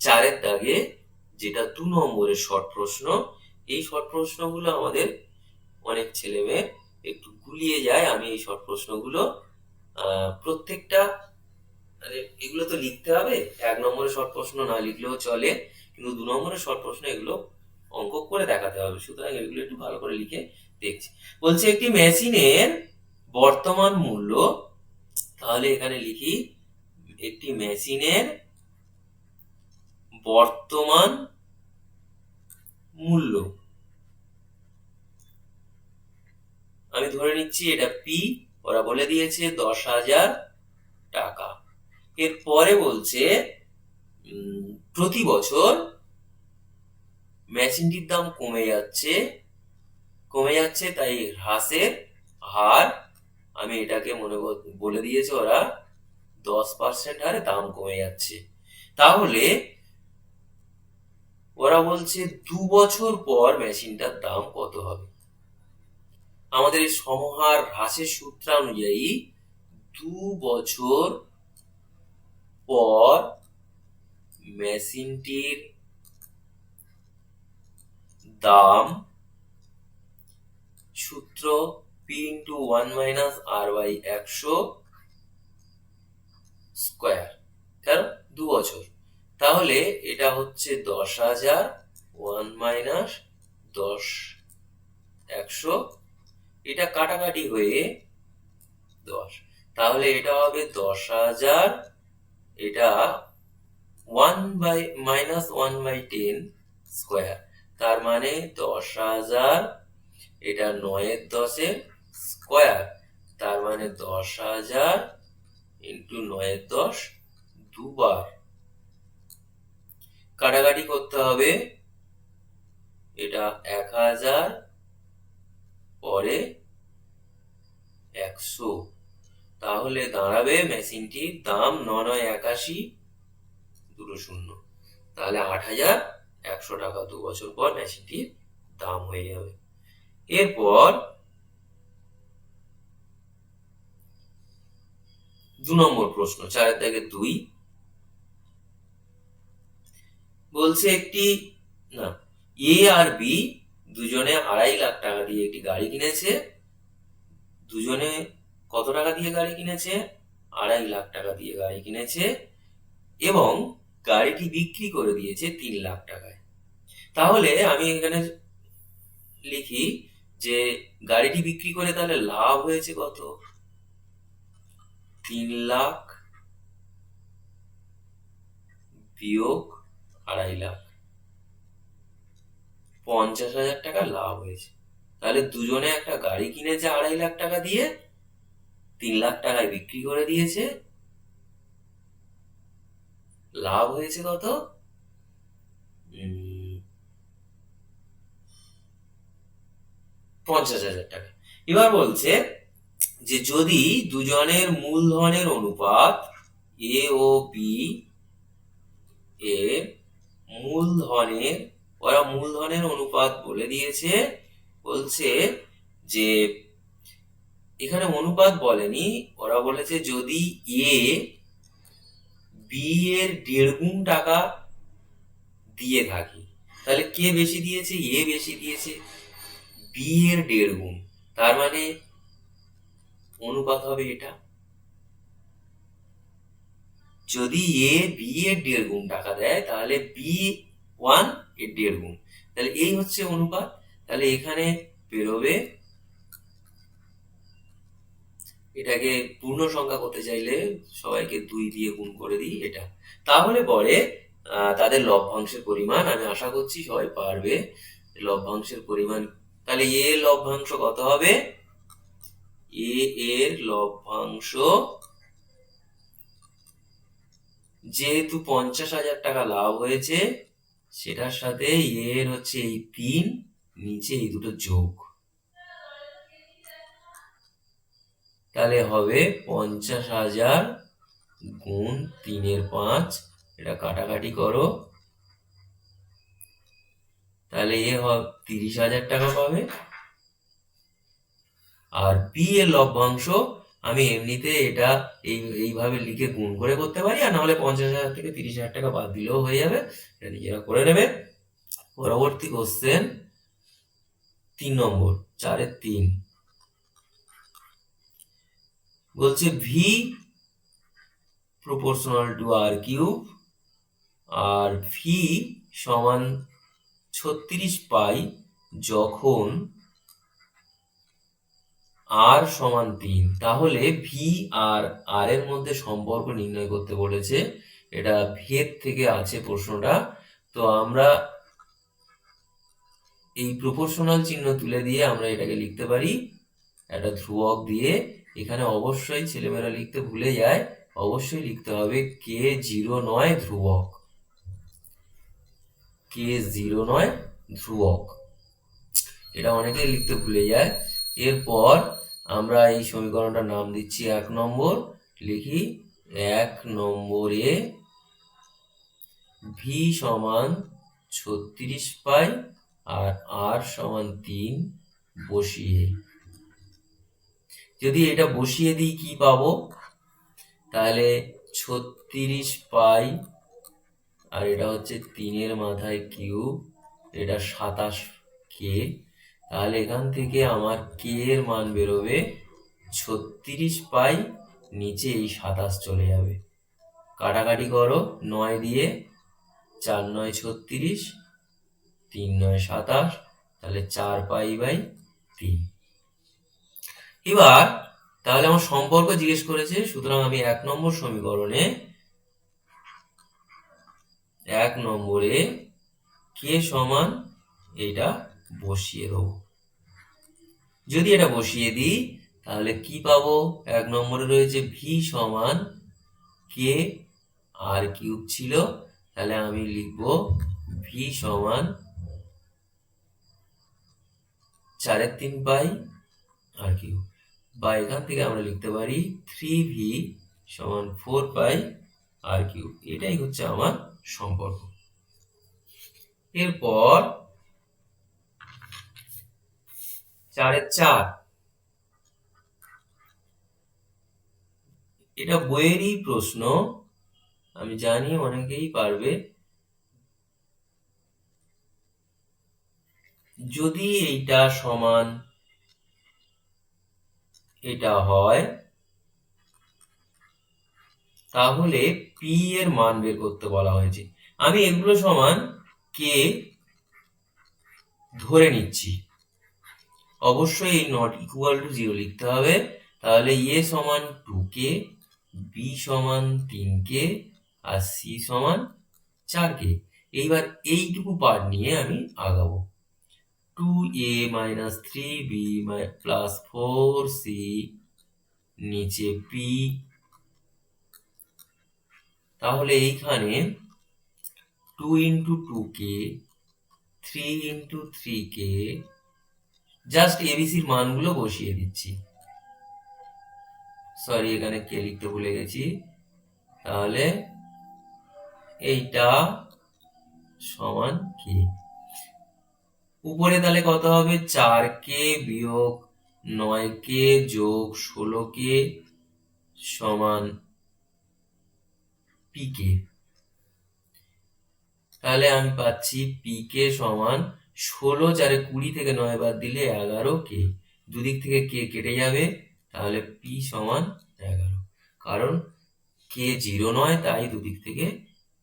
4-এর দাগে যেটা 2 নম্বরের শর্ট প্রশ্ন, এই শর্ট প্রশ্নগুলো আমাদের অনেক ছেলেমেয়ে একটু গুলিয়ে যায়। আমি এই শর্ট প্রশ্নগুলো প্রত্যেকটা মানে এগুলো তো লিখতে হবে, 1 নম্বরের শর্ট প্রশ্ন না লিখলেও চলে, কিন্তু 2 নম্বরের শর্ট প্রশ্ন এগুলো অঙ্ক করে দেখাতে হবে, সুতরাং এগুলো একটু ভালো করে লিখে দেখছি। বলছে একটি মেশিনের বর্তমান মূল্য, তাহলে এখানে লিখি একটি মেশিনের বর্তমান মূল্য, আমি ধরে নিচ্ছি এটা পি, ওরা বলে দিয়েছে 10,000 টাকা। এরপরে বলছে প্রতি বছর মেশিনটির দাম কমে যাচ্ছে, তাই হ্রাসের হার, আমি এটাকে বলে দিয়েছে ওরা 10% হারে দাম কমে যাচ্ছে। তাহলে ওরা বলছে 2 বছর পর মেশিনটার দাম কত হবে। আমাদের এই সমহার হ্রাসের সূত্র অনুযায়ী 2 বছর পর মেশিনটির দাম, সূত্র P × 1 - R/100 স্কয়ার, কারণ 2 বছর, তাহলে এটা হচ্ছে 10,000 1 - 10 100, এটা কাটাকাটি হয়ে 10, তাহলে এটা হবে 10,000, এটা 1/10 স্কয়ার, তার মানে 10,000, এটা 9-এর 10-এর স্কয়ার, তার মানে 10,000 × 9-এর 10 দুবার। কাটাকাটি করতে হবে, এটা 1,000 পরে 100, তাহলে দাঁড়াবে মেশিনটির দাম 9 × 81 2 শূন্য, তাহলে 8,100 টাকা 2 বছর পর মেশিনটির দাম হয়ে যাবে। এরপর 2 নম্বর প্রশ্ন, 4-এর দাগে 2, বলছে এ আর বি দুজনে 2.5 লাখ টাকা দিয়ে একটি গাড়ি কিনেছে। দুজনে কত টাকা দিয়ে গাড়ি কিনেছে? 2.5 লাখ টাকা দিয়ে গাড়ি কিনেছে এবং গাড়িটি বিক্রি করে দিয়েছে 3 লাখ টাকায়। তাহলে আমি এখানে লিখি যে গাড়িটি বিক্রি করে তাহলে লাভ হয়েছে কত? 3 লাখ বিয়োগ 2.5 লাখ, 50,000 টাকা লাভ হয়েছে। তাহলে দুজনে একটা গাড়ি কিনেছে 2.5 লাখ টাকা দিয়ে, 3 লাখ টাকায় বিক্রি করে দিয়েছে, লাভ হয়েছে কত? 50,000 টাকা। এবার বলছে যে যদি দুজনের মূলধনের অনুপাত এ ও বি এর ওরা মূলধনের অনুপাত বলে দিয়েছে, বলছে যে এখানে অনুপাত বলেনি, ওরা বলেছে যদি এ বি এর 1.5 গুণ টাকা দিয়ে থাকে, তাহলে কে বেশি দিয়েছে? এ বেশি দিয়েছে, বি এর 1.5 গুণ, তার মানে অনুপাত হবে এটা। যদি এ বি এর 1.5 গুণ টাকা দেয়, তাহলে বি 1 এর 1.5 গুণ, তাহলে এই হচ্ছে অনুপাত। তাহলে এখানে বেরোবে, এটাকে পূর্ণ সংখ্যা করতে চাইলে সবাইকে 2 দিয়ে গুণ করে দিই এটা। তাহলে পরে তাদের লভ্যাংশের পরিমাণ, আমি আশা করছি সবাই পারবে লভ্যাংশের পরিমাণ। তাহলে এ লভ্যাংশ কত হবে? এ এর লভ্যাংশ, যেহেতু 50,000 টাকা লাভ হয়েছে, সেটার সাথে এর হচ্ছে এই 3, নিচে এই দুটো যোগ, তাহলে হবে 50,000 গুণ 3-এর 5, এটা কাটাকাটি করো, তাহলে এ হবে 30,000 টাকা পাবে। আর বি এর লভ্যাংশ আমি এমনিতে এটা এইভাবে লিখে গুণ করে করতে পারি, আর নাহলে 50,000 থেকে 30,000 টাকা বাদ দিলেও হয়ে যাবে, এটা নিজেরা করে নেবে। পরবর্তী কোশ্চেন 3 নম্বর, 4-এর 3 বলছে V proportional to r cube আর ভি সমান 36 পাই যখন আর সমান 3, তাহলে ভি আর আর এর মধ্যে সম্পর্ক নির্ণয় করতে বলেছে। এটা ভেদ থেকে আছে প্রশ্নটা। তো আমরা এই প্রপোর্শনাল চিহ্ন তুলে দিয়ে আমরা এটাকে লিখতে পারি একটা ধ্রুবক দিয়ে। এখানে অবশ্যই ছেলেমেয়েরা লিখতে ভুলে যায়, অবশ্যই লিখতে হবে k0 নয় ধ্রুবক, k0 নয় ধ্রুবক, এটা অনেকেই লিখতে ভুলে যায়। এরপর আমরা এই সমীকরণটার নাম দিচ্ছি 1 নম্বর। লিখি 1 নম্বরে ভি সমান 36 পাই আর আর সমান 3 বসিয়ে, যদি এটা বসিয়ে দিই কি পাবো, তাহলে 36 পাই আর এটা হচ্ছে 3-এর মাথায় কিউব, এটা 27 কে। তাহলে এখান থেকে আমার কে এর মান বেরোবে 36 পাই, নিচে এই 27 চলে যাবে, কাটাকাটি করো 9 দিয়ে, 4 9 36, 3 9 27, তাহলে 4 পাই বাই 3। এবার তাহলে আমার সম্পর্ক জিজ্ঞেস করেছে, সুতরাং আমি 1 নম্বর সমীকরণে 1 নম্বরে কে সমান এটা বসিয়ে দেবো। যদি এটা বসিয়ে দিই তাহলে কি পাবো, 1 নম্বরে রয়েছে ভি সমান কে আর কিউব ছিল, তাহলে আমি লিখবো ভি সমান 4-এর 3 পাই আর কিউব, বা এখান থেকে আমরা লিখতে পারি 3v সমান 4 পাই আর কিউব। এটাই হচ্ছে আমার সম্পর্ক। এরপর 4-এর 4, এটা বইয়েরই প্রশ্ন, আমি জানি অনেকেই পারবে। যদি এইটা সমান এটা হয় তাহলে পি এর মান বের করতে বলা হয়েছে। আমি এগুলো সমান কে ধরে নিচ্ছি, অবশ্যই এই নট ইকুয়াল টু 0 লিখতে হবে। তাহলে এ সমান 2k, বি সমান 3k আর সি সমান 4k। এইবার এইটুকু পার্ট নিয়ে আমি আগাবো। 2a minus 3b plus 4c নিচে p, তাহলে এইখানে 2 into 2k, 3 into 3k, just এবিসির মানগুলো বসিয়ে দিচ্ছি। সরি, এখানে কে লিখতে ভুলে গেছি। তাহলে এইটা সমান কে, উপরে তাহলে কত হবে, 4k বিয়োগ 9k যোগ 16k সমান pk। তাহলে আমি পাচ্ছি pk সমান 16, 4 20 থেকে 9 বাদ দিলে 11k, দুদিক থেকে k কেটে যাবে, তাহলে p সমান 11, কারণ k 0 নয়, তাই দুদিক থেকে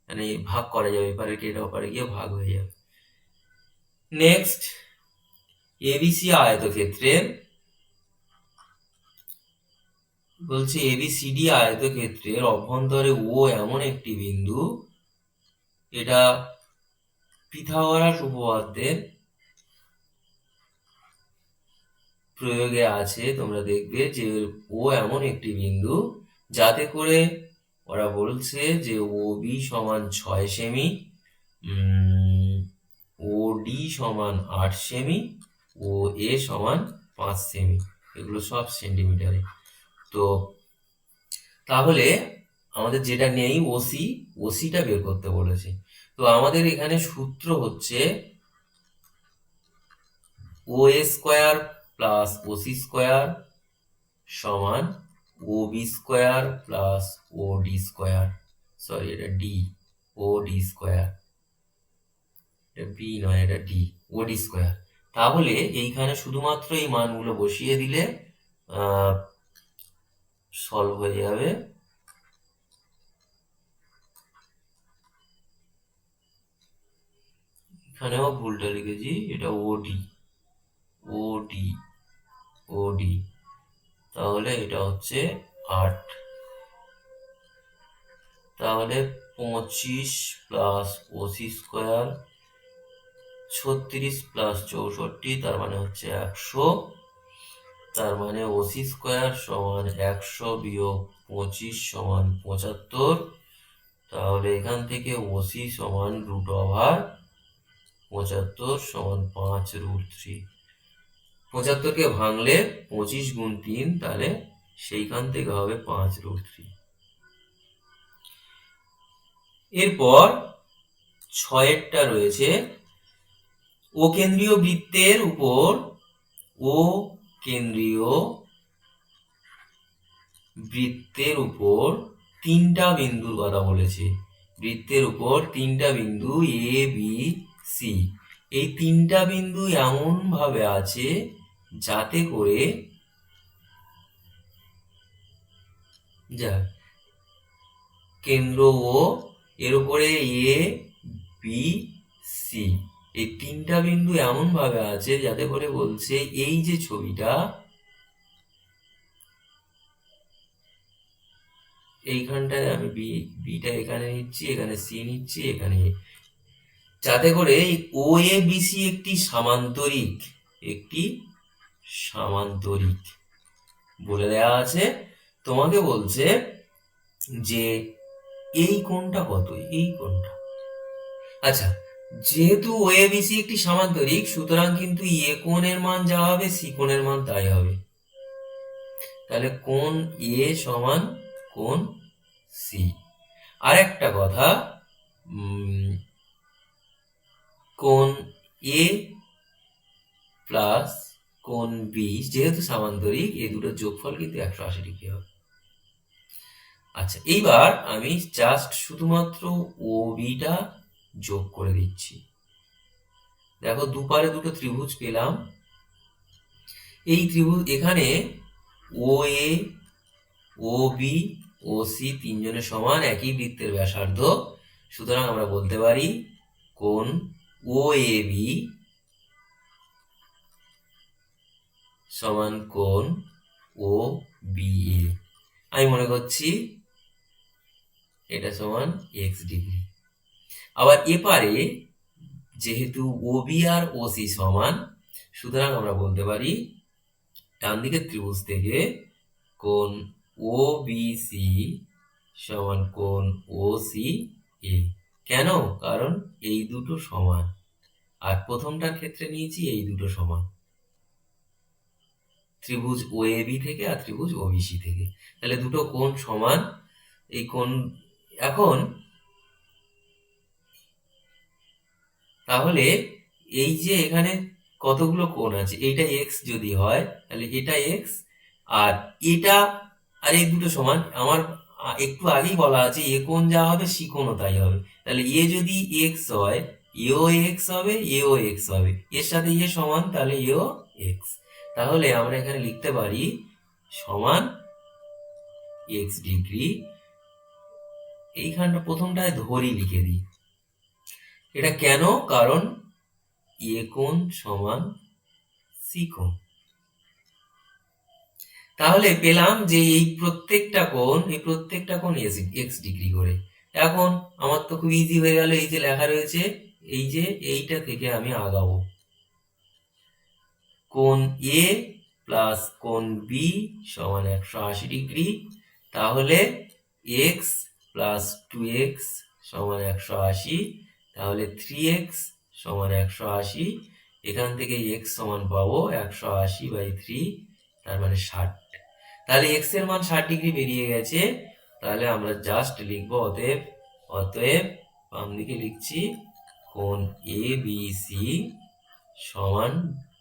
মানে ভাগ করা যাবে, এপারে কে ওপারে গিয়ে ভাগ হয়ে যাবে। নেক্সট, এবিসি আয়তক্ষেত্রের বলছে এবিসিডি আয়তক্ষেত্রের অভ্যন্তরে ও এমন একটি বিন্দু, এটা পিথাগোরাস উপপাদ্যের প্রয়োগে আছে, তোমরা দেখবে যে ও এমন একটি বিন্দু যাতে করে ওরা বলছে যে ও বি সমান 6 সেমি, ও ডি সমান 8 সেমি, ও এ সমান 5 সেমি, এগুলো সব সেন্টিমিটারে। তো তাহলে আমাদের যেটা নেই ওসি, ওসিটা বের করতে বলেছে। তো আমাদের এখানে সূত্র হচ্ছে ও এ স্কোয়ার প্লাস ওসি স্কোয়ার সমান ও বি স্কোয়ার প্লাস ও ডি স্কোয়ার, সরি এটা ডি, ও ডি স্কোয়ার, এটা বি নয় এটা ডি, ও ডি স্কোয়ার। তাহলে এইখানে শুধুমাত্র এই মানগুলো বসিয়ে দিলে সলভ হয়ে যাবে। এখানেও ভুলটা লিখেছি, এটা ওডি, ওডি, ওডি, তাহলে এটা হচ্ছে 8। তাহলে 25 প্লাস ওসি স্কোয়ার 36 প্লাস 64, তার মানে হচ্ছে 100। তার মানে ওসি স্কোয়ার সমান 100 বিয়োগ 25 সমান 75। তাহলে এখান থেকে ওসি সমান √75 সমান 5√3। 75কে ভাঙলে 25 গুণ 3, তাহলে সেইখান থেকে হবে 5√3। এরপর 6এরটা রয়েছে, ও কেন্দ্রীয় বৃত্তের উপর, ও কেন্দ্রীয় বৃত্তের উপর 3টা বিন্দুর কথা বলেছে। বৃত্তের উপর 3টা বিন্দু এ বি সি, এই 3টা বিন্দু এমন ভাবে আছে যাতে করে কেন্দ্র ও, এর উপরে এ বি সি, এই 3টা বিন্দু এমন ভাবে আছে যাতে করে বলছে এই যে ছবিটা, এইখানটায় আমি বিটা এখানে নিচ্ছি, এখানে সি নিচ্ছি, এখানে, যাতে করে ও এ বি সি একটি সামান্তরিক, একটি সামান্তরিক বলে দেওয়া আছে। তোমাকে বলছে যে এই কোণটা কত, এই কোণটা। আচ্ছা, যেহেতু ও এ বি সি একটি সামান্তরিক, সুতরাং কিন্তু এ কোণের মান যা হবে সি কোণের মান তাই হবে। তাহলে কোণ এ সমান কোণ সি। আর একটা কথা, কোণ এ প্লাস কোণ বি যেহেতু সামান্তরিক, এই দুটোর যোগফল কিন্তু 180 ডিগ্রি হবে। আচ্ছা, এইবার আমি জাস্ট শুধুমাত্র ও বিটা যোগ করে দিচ্ছি। দেখো দুপারে দুটো ত্রিভুজ পেলাম। এই ত্রিভুজ এখানে ও এ, ও বি, ও সি তিনজনের সমান, একই বৃত্তের ব্যাসার্ধ। সুতরাং আমরা বলতে পারি কোণ ও এ বি সমান কোণ ও বি এ। আমি মনে করছি এটা সমান x ডিগ্রি। আবার এপারে যেহেতু ও বি আর ও সি সমান, সুতরাং আমরা বলতে পারি ডান দিকের ত্রিভুজ থেকে কোণ ও বি সি সমান কোণ ও সি এ। কেন? কারণ এই দুটো সমান, আর প্রথমটার ক্ষেত্রে নিয়েছি এই দুটো সমান, ত্রিভুজ ও এ বি থেকে আর ত্রিভুজ ও বি সি থেকে। তাহলে দুটো কোণ সমান, এই কোণ এখন তাহলে এই যে এখানে কতগুলো কোণ আছে, এইটা এক্স যদি হয় তাহলে এটা এক্স, আর এটা, আর এই দুটো সমান। আমার একটু আগেই বলা আছে এ কোণ যা হবে সি কোণও তাই হবে। তাহলে এ যদি এক্স হয়, এও এক্স হবে, এও এক্স হবে, এর সাথে এ সমান, তাহলে এও এক্স। তাহলে আমরা এখানে লিখতে পারি সমান এক্স ডিগ্রি। এইখানটা প্রথমটায় ধরি লিখে দিই। এটা কেন? কারণ এ কোণ সমান সি কোণ। তাহলে পেলাম যে এই প্রত্যেকটা কোণ এক্স ডিগ্রি করে। এখন আমার তো খুব ইজি হয়ে গেল, এই যে লেখা রয়েছে, এই যে এইটা থেকে আমি আগাবো, কোণ এ প্লাস কোণ বি সমান 180 ডিগ্রি। তাহলে এক্স প্লাস 2x সমান 180, তাহলে 3x সমান 180। এখান থেকে x সমান পাবো 180/3, তার মানে 60। তাহলে x এর মান 60 ডিগ্রি বেরিয়ে গেছে। তাহলে আমরা জাস্ট লিখবো অতএব বাম দিকে লিখছি কোণ এ বি সি সমান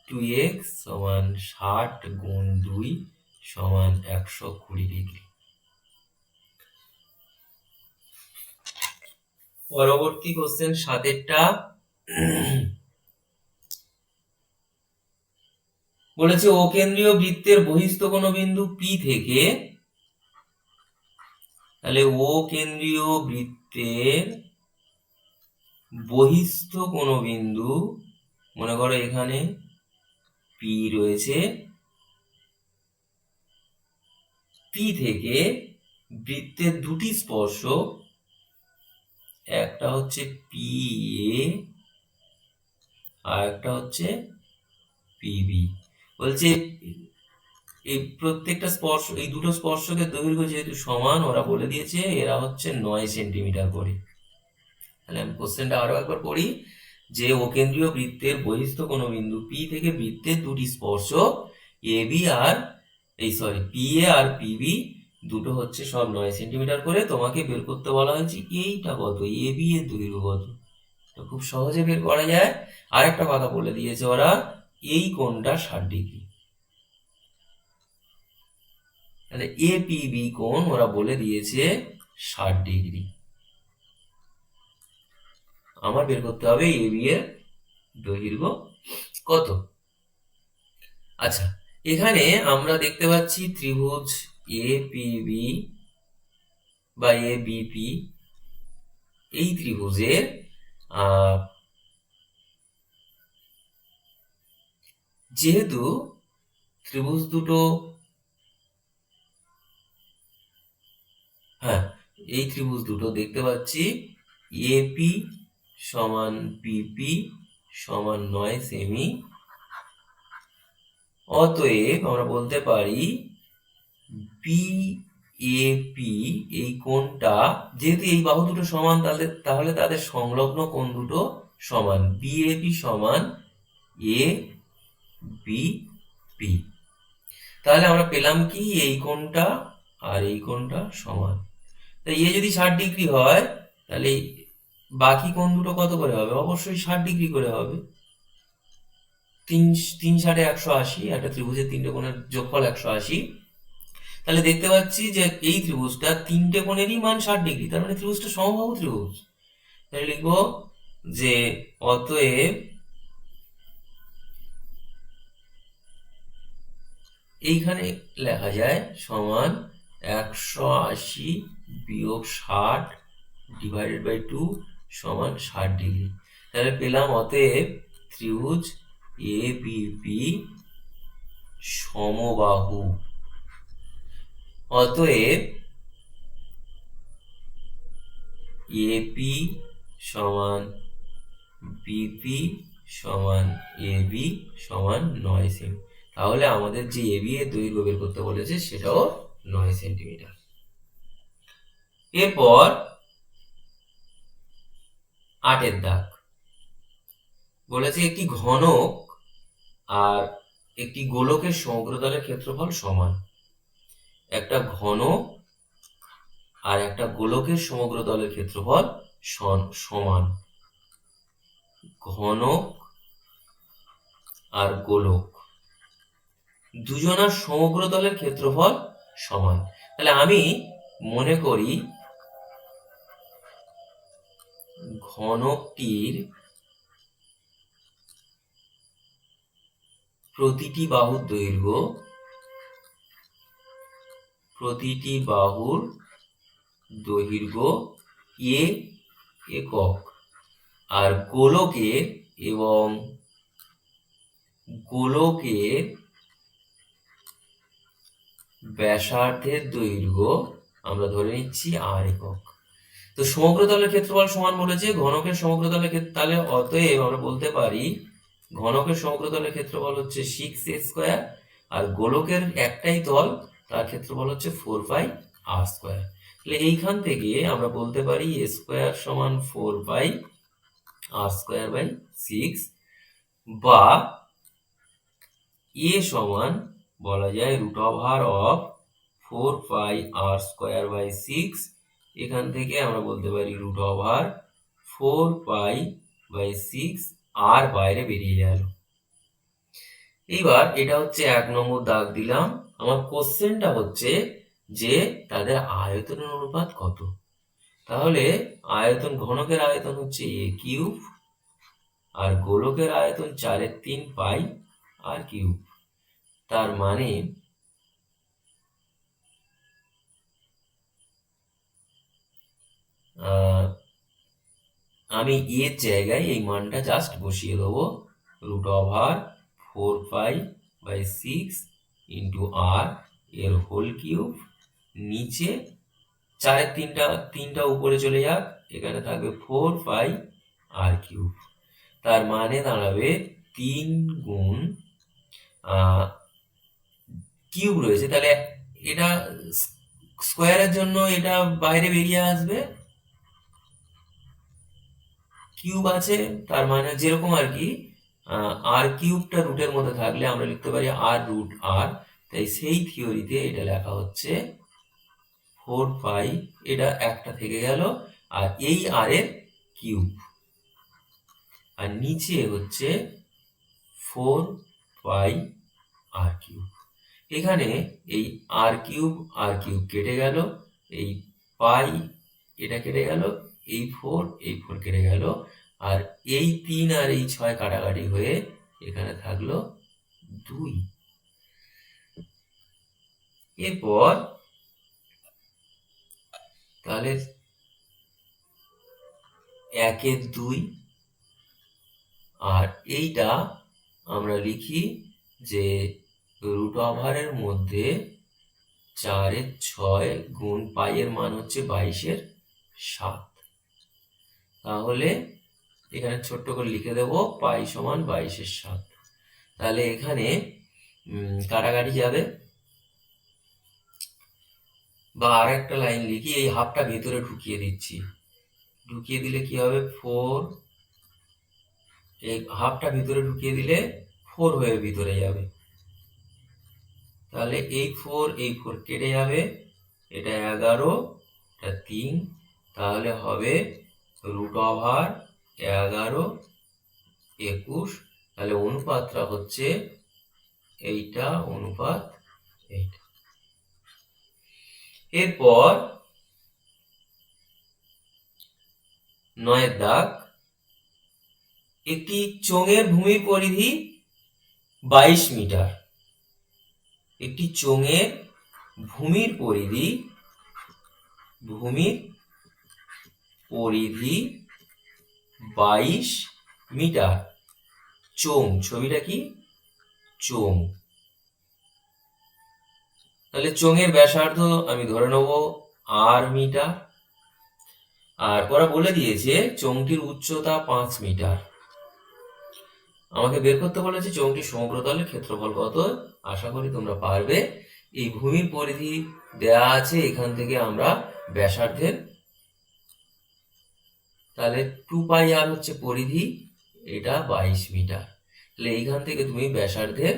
2x সমান 60 গুণ 2 সমান 120 ডিগ্রি। পরবর্তী কোশ্চেন 7-এরটা বলেছে ও কেন্দ্রীয় বৃত্তের বহিস্থ কোণ বিন্দু পি থেকে, তাহলে ও কেন্দ্রীয় বৃত্তের বহিস্থ কোণ বিন্দু, মনে করো এখানে পি রয়েছে, পি থেকে বৃত্তের দুটি স্পর্শক, একটা হচ্ছে পি এ আর একটা হচ্ছে পিবি। বলছে এই প্রত্যেকটা স্পর্শ, এই দুটো স্পর্শকের দৈর্ঘ্য যেহেতু সমান, ওরা বলে দিয়েছে এরা হচ্ছে 9 সেন্টিমিটার করে। তাহলে আমি কোশ্চেনটা আরো একবার পড়ি, যে ও কেন্দ্রীয় বৃত্তের বহিস্থ কোণ বিন্দু পি থেকে বৃত্তের দুটি স্পর্শক এবি আর পি এ আর পিবি দুটো হচ্ছে সব 9 সেন্টিমিটার করে। তোমাকে বের করতে বলা হয়েছে এইটা কত, এবি এর দৈর্ঘ্য কত। তো খুব সহজে বের করা যায়। আর একটা কথা বলে দিয়েছে ওরা, এই কোণটা 60 ডিগ্রি। তাহলে এপিবি কোণ ওরা বলে দিয়েছে 60 ডিগ্রি। আমার বের করতে হবে এবি এর দৈর্ঘ্য কত। আচ্ছা, এখানে আমরা দেখতে পাচ্ছি ত্রিভুজ এপিবি বা এবিপি, এই ত্রিভুজের যেহেতু ত্রিভুজ দুটো, এই ত্রিভুজ দুটো দেখতে পাচ্ছি এপি সমান বিপি সমান 9 সেমি, অতএব আমরা বলতে পারি বিএপি এই কোণটা, যেহেতু এই বাহু দুটো সমান, তাহলে তাদের সংলগ্ন কোণ দুটো সমান, বিএপি সমান এ বিপি। তাহলে আমরা পেলাম কি, এই কোণটা আর এই কোণটা সমান। তাই এ যদি 60 ডিগ্রি হয়, তাহলে বাকি কোণ দুটো কত করে হবে? অবশ্যই 60 ডিগ্রি করে হবে। 3 × 180, একটা ত্রিভুজের তিনটে কোণের যোগফল 180। তাহলে দেখতে পাচ্ছি যে এই ত্রিভুজটা তিনটে কোণেরই মান 60 ডিগ্রি, তার মানে ত্রিভুজটা সমবাহু ত্রিভুজ। তাহলে লিখবো যে অতএব এইখানে লেখা যায় সমান 180 বিয়োগ 60 ডিভাইডেড বাই 2 সমান 60 ডিগ্রি। তাহলে পেলাম অতএব ত্রিভুজ এবিপি সমবাহু। অতএব এপি সমান বিপি সমান এবি সমান 9 সেমি। তাহলে আমাদের যে এবি এর দৈর্ঘ্য বের করতে বলেছে সেটাও 9 সেন্টিমিটার। এরপর 8-এর দাগ বলেছে একটি ঘনক আর একটি গোলকের সমগ্রতলের ক্ষেত্রফল সমান। একটা ঘনক আর একটা গোলকের সমগ্রতলের ক্ষেত্রফল সমান। ঘনক আর গোলক দুজনার সমগ্রতলের ক্ষেত্রফল সমান। তাহলে আমি মনে করি ঘনকটির প্রতিটি বাহুর দৈর্ঘ্য, এ একক, আর গোলকের ব্যাসার্ধের দৈর্ঘ্য আমরা ধরে নিচ্ছি আর একক। তো সমগ্রতলের ক্ষেত্রফল সমান বলেছে, ঘনকের সমগ্রতলের ক্ষেত্রে, তাহলে অতএব আমরা বলতে পারি ঘনকের সমগ্রতলের ক্ষেত্রফল হচ্ছে 6a², আর গোলকের একটাই তল, তার ক্ষেত্রফল হচ্ছে 4πr²। তাহলে এইখান থেকে আমরা বলতে পারি a² সমান 4πr²/6, বা a সমান বলা যায় √4πr²/6। এখান থেকে আমরা বলতে পারি √4π/6, আর বাইরে বেরিয়ে গেল। এইবার এটা হচ্ছে 1 নম্বর দাগ দিলাম, আমার কোশ্চেনটা হচ্ছে যে তাদের আয়তনের অনুপাত কত। তাহলে আয়তন, ঘনকের আয়তন হচ্ছে a কিউব, আর গোলকের আয়তন 4/3 পাই আর কিউব। তার মানে আমি এর জায়গায় এই মানটা জাস্ট বসিয়ে দেবো, √4π/6 ইন্টু আর এর হোল কিউব, নিচে 4/3টা উপরে চলে যাক, এখানে থাকবে 4π আর কিউব। তার মানে দাঁড়াবে 3 গুণ কিউব রয়েছে, তাহলে এটা স্কোয়ারের জন্য এটা বাইরে বেরিয়ে আসবে, কিউব আছে, তার মানে যেরকম আর কি আর কিউবটা রুটের মধ্যে থাকলে আমরা লিখতে পারি আর রুট আর, তাই সেই থিওরিতে এটা লেখা হচ্ছে 4π, এটা একটা থেকে গেল, আর এই আর এর কিউব, আর নিচে হচ্ছে 4π আর কিউব। এখানে এই আর কিউব কেটে গেল, এই পাই এটা কেটে গেল, এই 4 কেটে গেল, আর এই 3 আর এই 6 কাটাকাটি হয়ে এখানে থাকলো 2। এরপর তাহলে 1/2, আর এইটা আমরা লিখি যে √এর মধ্যে 4/6 গুণ পাইয়ের মান হচ্ছে 22/7। তাহলে এখানে ছোট্ট করে লিখে দেব পাই সমান 22/7। তাহলে এখানে কাটাকাটি যাবে, বা আর একটা লাইন লিখি, এই হাফটা ভিতরে ঢুকিয়ে দিচ্ছি, ঢুকিয়ে দিলে কি হবে 4, এই হাফটা ভিতরে ঢুকিয়ে দিলে 4 হয়ে ভিতরে যাবে, তাহলে এই 4 কেটে যাবে, এটা 11, এটা 3, তাহলে হবে √11 21, তাহলে অনুপাতটা হচ্ছে এইটা অনুপাত এইটা। এরপর 9 দাগ, একটি চোঙের ভূমির পরিধি 22 মিটার, একটি চোঙের ভূমির পরিধি 22 মিটার। চোঙ, ছবিটা কি চোঙ, তাহলে চোঙের ব্যাসার্ধ আমি ধরে নেব আর মিটার, আর ওরা বলে দিয়েছে চোঙটির উচ্চতা 5 মিটার। আমাকে বের করতে বলেছে চোঙটির সমগ্রতলের ক্ষেত্রফল কত। আশা করি তোমরা পারবে। এই ভূমির পরিধি দেয়া আছে, এখান থেকে আমরা ব্যাসার্ধের, তাহলে 2πr হচ্ছে পরিধি, এটা 22 মিটার, তাহলে এইখান থেকে তুমি ব্যাসার্ধের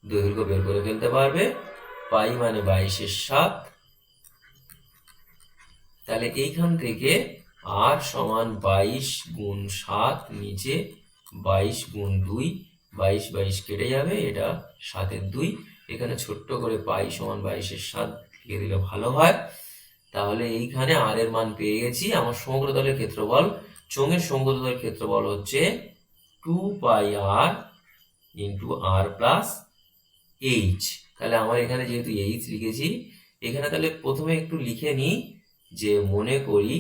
দৈর্ঘ্য বের করে ফেলতে পারবে, পাই মানে 22/7। তাহলে এইখান থেকে আর সমান 22 গুণ 7, নিচে 22 গুণ 2, 22 কেটে যাবে, এটা 7/2, এখানে ছোট্ট করে পাই সমান 22/7 লিখে দিলে ভালো হয়। তাহলে এইখানে আর এর মান পেয়ে গেছি। আমার সমগ্রতলের ক্ষেত্রফল, চোঙের সমগ্রতলের ক্ষেত্রফল হচ্ছে 2πr ইন্টু আর প্লাস এইচ। তাহলে আমার এখানে যেহেতু এইচ লিখেছি, এখানে তাহলে প্রথমে একটু লিখে নিই যে মনে করি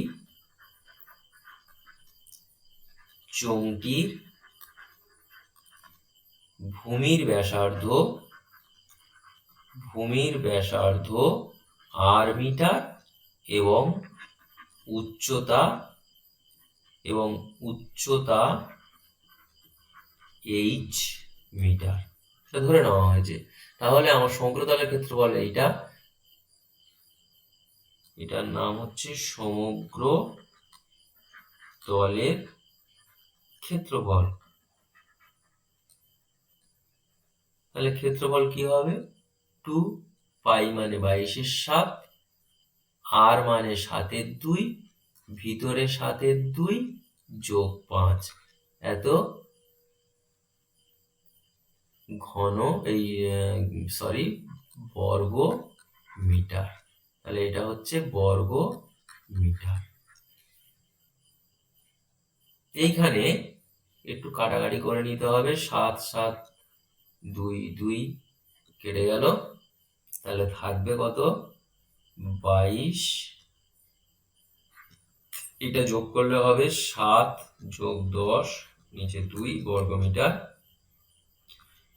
চোঙটির ভূমির ব্যাসার্ধ আর মিটার এবং উচ্চতা এইচ মিটার, এটা ধরে নেওয়া হয়েছে। তাহলে আমার সমগ্রতলের ক্ষেত্রফল এইটা, এটার নাম হচ্ছে সমগ্র তলের ক্ষেত্রফল। তাহলে ক্ষেত্রফল কি হবে, 2π মানে 22/7, আর মানে 7/2, ভিতরে 7/2 যোগ 5, এত ঘন, এই বর্গ মিটার। তাহলে এটা হচ্ছে বর্গ মিটার। এইখানে একটু কাটাকাটি করে নিতে হবে, 7 7 2 2 কেটে গেল, তাহলে থাকবে কত, 22। এটা যোগ করলে হবে 7 যোগ 10 নিচে 2 বর্গ মিটার।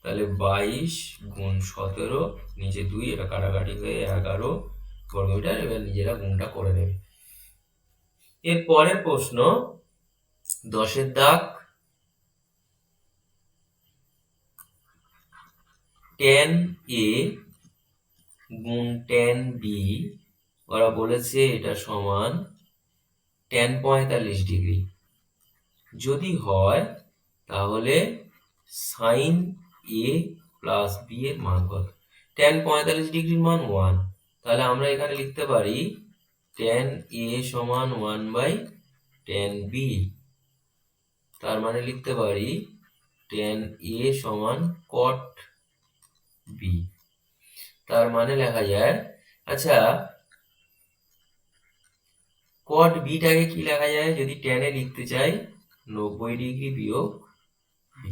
তাহলে 22 গুণ 17 নিচে 2, এটা কাটাকাটি হয়ে 11 বর্গ মিটার। এবার নিজেরা গুণটা করে নেবে। এর পরের প্রশ্ন 10-এর দাগ, tan A গুণ tan B, ওরা বলেছে এটা সমান tan 45 ডিগ্রি। যদি হয় তাহলে sin A প্লাস B এর মান কত? tan 45 ডিগ্রির মান 1, তাহলে আমরা এখানে লিখতে পারি tan A সমান 1/tan B। তার মানে লিখতে পারি tan A সমান cot B। তার মানে লেখা যায়, আচ্ছা cot B টাকে কি লেখা যায় যদি tan এ লিখতে চাই? 90 ডিগ্রি বিয়োগ B।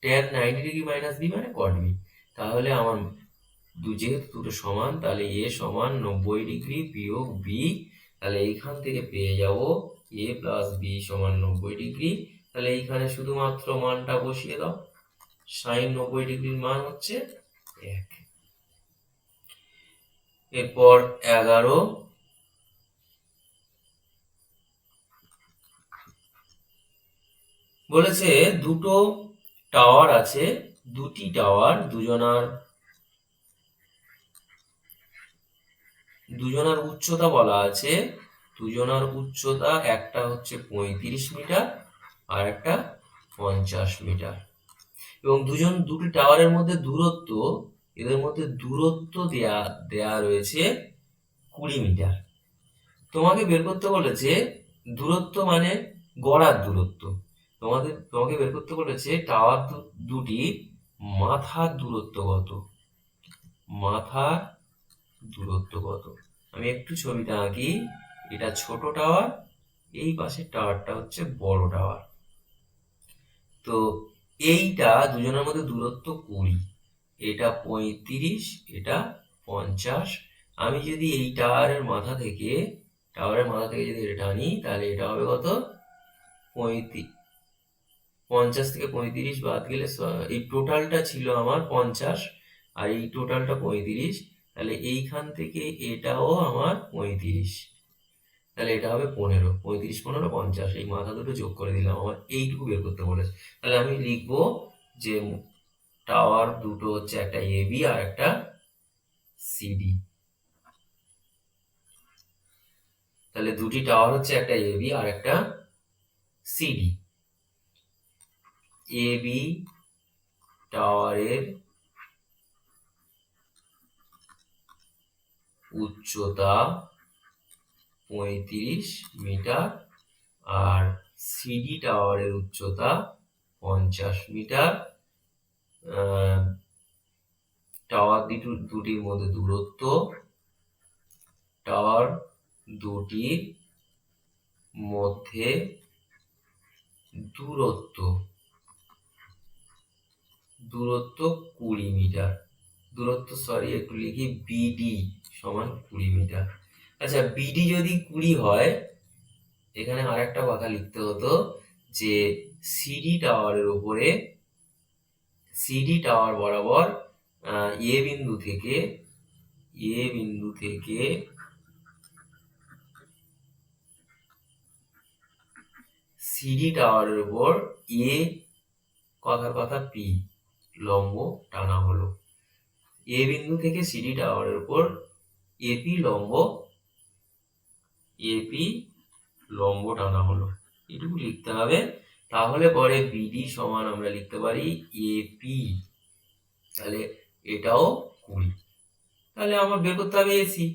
tan 90 degree minus B মানে cot B। তাহলে আমার যেহেতু দুটো সমান, তাহলে A সমান 90 ডিগ্রি বিয়োগ B। তাহলে এইখান থেকে পেয়ে যাব A প্লাস B সমান 90 ডিগ্রি। তাহলে এইখানে শুধুমাত্র মানটা বসিয়ে দাও, sin 90 ডিগ্রির মান হচ্ছে 1। এরপর 11 বলেছে দুটো টাওয়ার আছে, দুটি টাওয়ার দুজনার উচ্চতা বলা আছে, দুজনার উচ্চতা একটা হচ্ছে 35 মিটার আর একটা 50 মিটার, এবং দুটি টাওয়ারের মধ্যে দূরত্ব, এদের মধ্যে দূরত্ব দেয়া রয়েছে 20 মিটার। তোমাকে বের করতে বলেছে দূরত্ব মানে গড়ার দূরত্ব। তোমাকে বের করতে বলেছে টাওয়ার দুটি মাথার দূরত্ব কত, মাথার দূরত্ব কত। আমি একটু ছবিটা আঁকি, এটা ছোট টাওয়ার, এই পাশের টাওয়ারটা হচ্ছে বড় টাওয়ার। তো এইটা দুজনের মধ্যে দূরত্ব 20, এটা 35, এটা 50। আমি যদি এই টাওয়ারের মাথা থেকে যদি এটা টানি, তাহলে এটা হবে কত, 50 থেকে 35 বাদ গেলে এই টোটালটা ছিল আমার 50 আর এই টোটালটা 35, তাহলে এইখান থেকে এটাও আমার 35, তাহলে এটা হবে 15, 35 15 50, এই মাথা দুটো যোগ করে দিলাম, আমার এইটুকু বের করতে বলেছে। তাহলে আমি লিখবো যে টাওয়ার দুটো হচ্ছে একটা এবি আর একটা সিডি। তাহলে দুটি টাওয়ার হচ্ছে একটা এবি আর একটা সিডি। এবি টাওয়ারের উচ্চতা 35 মিটার আর সিডি টাওয়ারের উচ্চতা 50 মিটার। টাওয়ার দুটির মধ্যে দূরত্ব, টাওয়ার দুটির মধ্যে দূরত্ব 20 মিটার। একটু লিখি বিডি সমান 20 মিটার। আচ্ছা বিডি যদি 20 হয়, এখানে আরেকটা কথা লিখতে হতো যে সিডি টাওয়ার বরাবর এ বিন্দু থেকে সিডি টাওয়ারের উপর এ কথার কথা পি লম্ব টানা হলো। এ বিন্দু থেকে সিডি টাওয়ারের উপর এপি লম্ব টানা হলো, এটুকু লিখতে হবে। তাহলে পরে বিডি সমান আমরা লিখতে পারি এপি, তাহলে এটাও 20। তাহলে আমার বের করতে হবে এসি,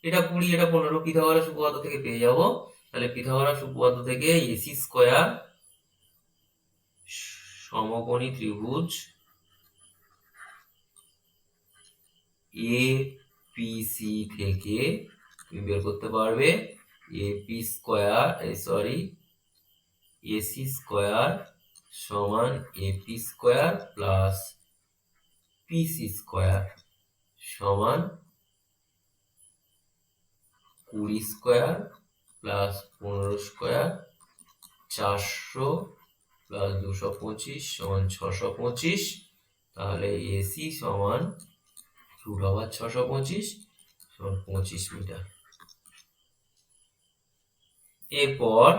এটা 20 এটা 15, পিথাগোরাস উপপাদ্য থেকে পেয়ে যাব। তাহলে পিথাগোরাস উপপাদ্য থেকে এসি স্কয়ার সমকোণী ত্রিভুজ এ পি সি থেকে তুমি বের করতে পারবে এপি স্কোয়ার এসি স্কোয়ার সমান AP square plus PC square সমান 20 স্কোয়ার প্লাস 15 স্কোয়ার 400 প্লাস 225 সমান 625। তাহলে এসি সমান √625 সমান 25 মিটার। এরপর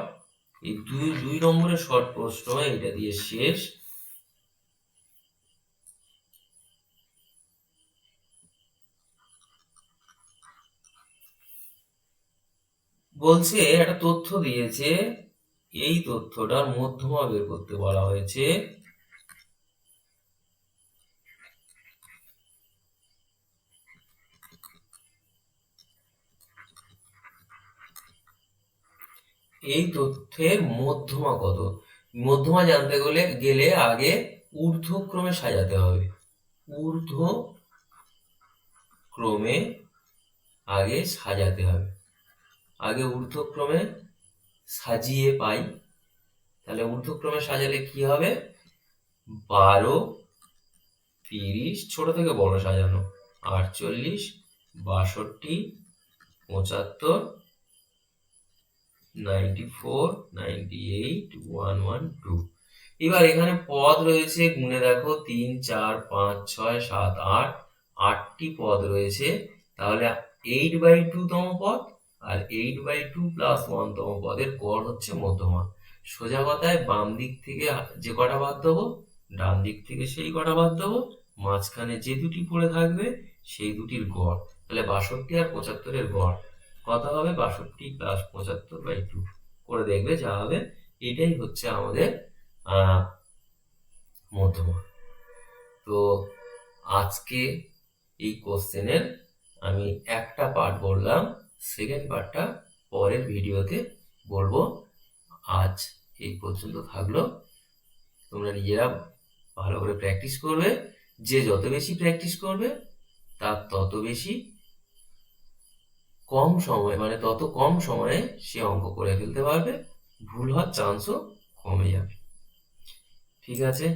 এই দুই নম্বরের শর্ট প্রশ্ন এটা দিয়ে শেষ। বলছে একটা তথ্য দিয়েছে, এই তথ্যটার মধ্যমা বের করতে বলা হয়েছে। এই তথ্যের মধ্যমা কত? মধ্যমা জানতে গেলে আগে ঊর্ধ্বক্রমে সাজাতে হবে। ঊর্ধ্বক্রমে আগে সাজাতে হবে। আগে ঊর্ধ্বক্রমে সাজিয়ে পাই। তাহলে ঊর্ধ্বক্রমে সাজালে কি হবে? 12, 30, ছোট থেকে বড় সাজানো, 48, 62, 75, 94, 98, 112। এবার এখানে পদ রয়েছে, গুণে দেখো 3, 4, 5, 6, 7, 8, 8টি পদ রয়েছে। তাহলে 8/2 তম পদ আর 8/2 প্লাস 1 তম পদের গড় হচ্ছে মধ্যমা। সোজা কথায় বাম দিক থেকে যে কটা বাদ দেবো, ডান দিক থেকে সেই কটা বাদ দেবো, মাঝখানে যে দুটি পড়ে থাকবে সেই দুটির গড়। তাহলে 62 আর 75-এর গড় কত হবে? 62 প্লাস 75/2 করে দেখবে যা হবে। এটাই হচ্ছে আমাদের মধ্যমা। তো আজকে এই কোশ্চেনের আমি একটা পার্ট বললাম, সেকেন্ড পার্টটা পরের ভিডিওতে বলবো। আজ এই পর্যন্ত থাকলো। তোমরা নিজেরা ভালো করে প্র্যাকটিস করবে। যে যত বেশি প্র্যাকটিস করবে তার তত বেশি কম সময়, মানে তত কম সময়ে সে অঙ্ক করে ফেলতে পারবে, ভুল হওয়ার চান্সও কমে যাবে। ঠিক আছে।